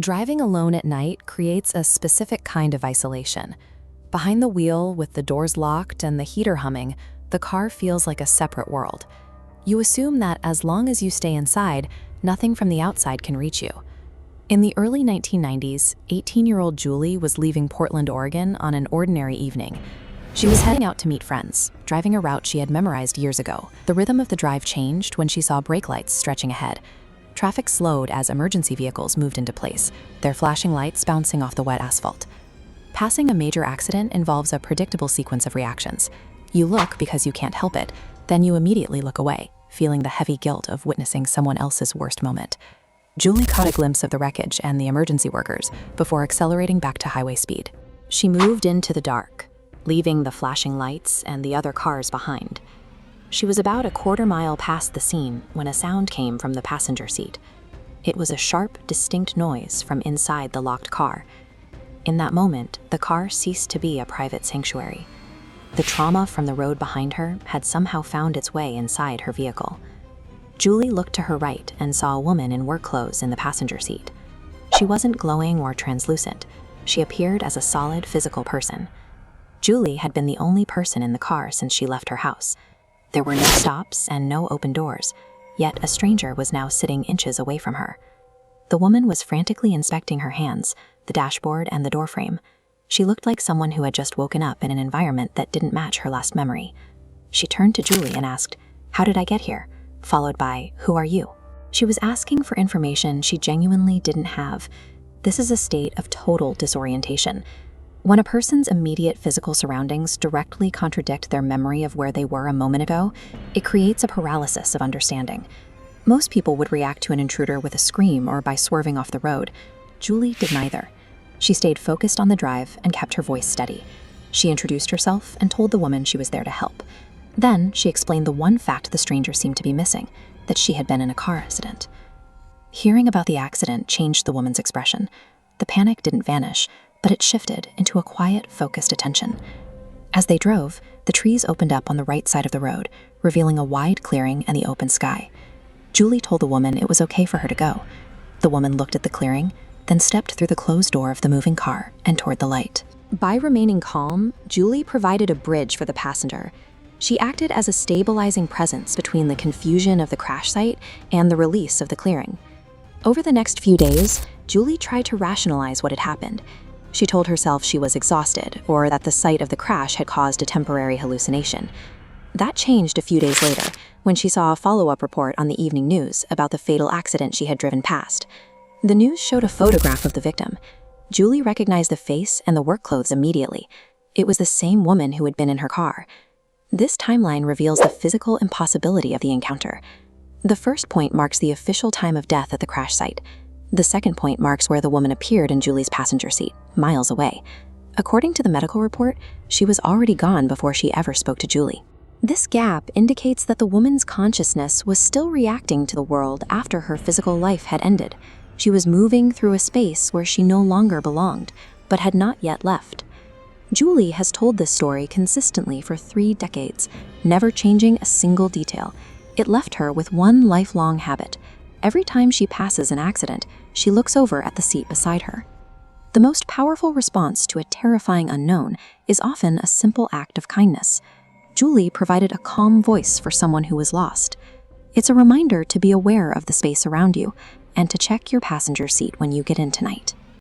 Driving alone at night creates a specific kind of isolation. Behind the wheel, with the doors locked and the heater humming, the car feels like a separate world. You assume that as long as you stay inside, nothing from the outside can reach you. In the early 1990s, 18-year-old Julie was leaving Portland, Oregon on an ordinary evening. She was heading out to meet friends, driving a route she had memorized years ago. The rhythm of the drive changed when she saw brake lights stretching ahead. Traffic slowed as emergency vehicles moved into place, their flashing lights bouncing off the wet asphalt. Passing a major accident involves a predictable sequence of reactions. You look because you can't help it, then you immediately look away, feeling the heavy guilt of witnessing someone else's worst moment. Julie caught a glimpse of the wreckage and the emergency workers before accelerating back to highway speed. She moved into the dark, leaving the flashing lights and the other cars behind. She was about a quarter-mile past the scene when a sound came from the passenger seat. It was a sharp, distinct noise from inside the locked car. In that moment, the car ceased to be a private sanctuary. The trauma from the road behind her had somehow found its way inside her vehicle. Julie looked to her right and saw a woman in work clothes in the passenger seat. She wasn't glowing or translucent. She appeared as a solid, physical person. Julie had been the only person in the car since she left her house. There were no stops and no open doors, yet a stranger was now sitting inches away from her. The woman was frantically inspecting her hands, the dashboard, and the doorframe. She looked like someone who had just woken up in an environment that didn't match her last memory. She turned to Julie and asked, "How did I get here?" followed by, "Who are you?" She was asking for information she genuinely didn't have. This is a state of total disorientation. When a person's immediate physical surroundings directly contradict their memory of where they were a moment ago, it creates a paralysis of understanding. Most people would react to an intruder with a scream or by swerving off the road. Julie did neither. She stayed focused on the drive and kept her voice steady. She introduced herself and told the woman she was there to help. Then she explained the one fact the stranger seemed to be missing, that she had been in a car accident. Hearing about the accident changed the woman's expression. The panic didn't vanish, but it shifted into a quiet, focused attention. As they drove, the trees opened up on the right side of the road, revealing a wide clearing and the open sky. Julie told the woman it was okay for her to go. The woman looked at the clearing, then stepped through the closed door of the moving car and toward the light. By remaining calm, Julie provided a bridge for the passenger. She acted as a stabilizing presence between the confusion of the crash site and the release of the clearing. Over the next few days, Julie tried to rationalize what had happened. She told herself she was exhausted, or that the sight of the crash had caused a temporary hallucination. That changed a few days later, when she saw a follow-up report on the evening news about the fatal accident she had driven past. The news showed a photograph of the victim. Julie recognized the face and the work clothes immediately. It was the same woman who had been in her car. This timeline reveals the physical impossibility of the encounter. The first point marks the official time of death at the crash site. The second point marks where the woman appeared in Julie's passenger seat, miles away. According to the medical report, she was already gone before she ever spoke to Julie. This gap indicates that the woman's consciousness was still reacting to the world after her physical life had ended. She was moving through a space where she no longer belonged, but had not yet left. Julie has told this story consistently for 3 decades, never changing a single detail. It left her with one lifelong habit. Every time she passes an accident, she looks over at the seat beside her. The most powerful response to a terrifying unknown is often a simple act of kindness. Julie provided a calm voice for someone who was lost. It's a reminder to be aware of the space around you and to check your passenger seat when you get in tonight.